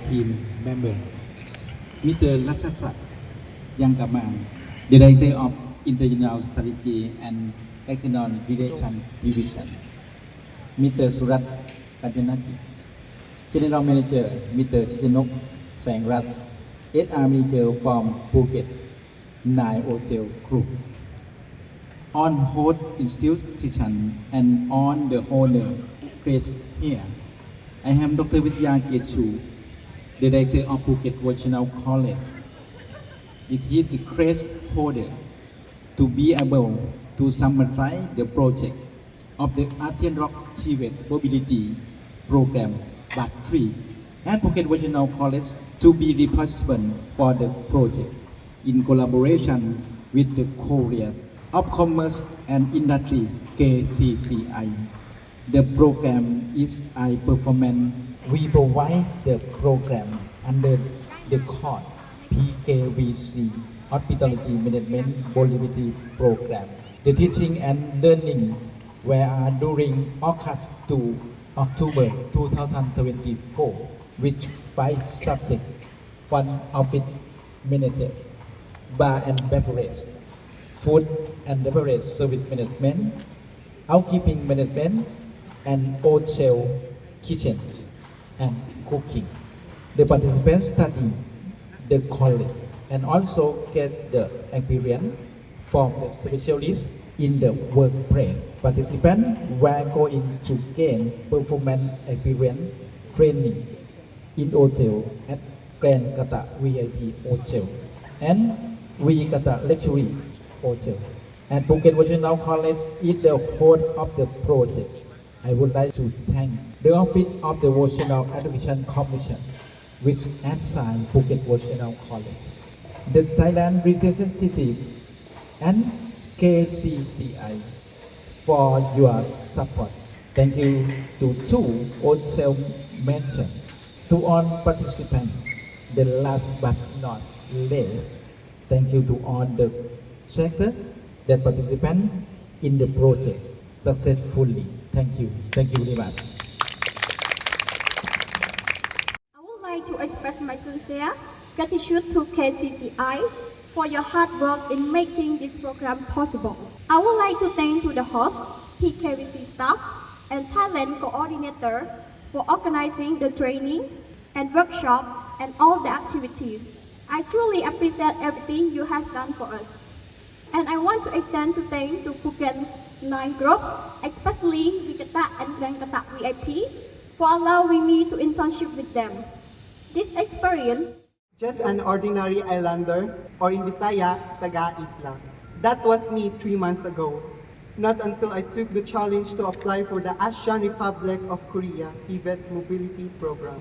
team member, Mr. Lasatsa Yangkamang, Director of International Strategy and External Relations Division, Mr. Surat Kanjanati, General Manager, Mr. Chichanok Sangras, HR Manager from Phuket, 9 Hotel Group. On host institution and on the honor place here, I am Dr. Vidya Kietchu, Director of Phuket Vocational College. It is the crest holder to be able to summarize the project of the ASEAN Rock Tibet Mobility Program Part 3 at Phuket Vocational College to be the participant for the project in collaboration with the Korea of Commerce and Industry KCCI. The program is a performance. We provide the program under the code PKVC Hospitality Management Mobility Program. The teaching and learning were during August to October 2024 with 5 subjects: front office manager, bar and beverage, food and beverage service management, housekeeping management, and hotel kitchen and cooking. The participants study the college and also get the experience from the specialists in the workplace. Participants were going to gain performance experience training in hotel at Grand Kata VIP Hotel and Kata Luxury Hotel. And Phuket Vocational College is the host of the project. I would like to thank the Office of the Vocational Education Commission, which assigned Phuket Vocational College, the Thailand representative, and KCCI for your support. Thank you to two hotel mentioned. To all participants, the last but not least, thank you to all the sector that participant in the project successfully. Thank you. Thank you very much. I would like to express my sincere gratitude to KCCI for your hard work in making this program possible. I would like to thank to the host, PKVC staff, and talent coordinator for organizing the training and workshop and all the activities. I truly appreciate everything you have done for us. And I want to extend to thank to Phuket 9 groups, especially Vikata and Grand Kata VIP, for allowing me to internship with them. This experience, just an ordinary islander, or in Bisaya, taga-isla. That was me 3 months ago. Not until I took the challenge to apply for the ASEAN Republic of Korea Tibet Mobility Program.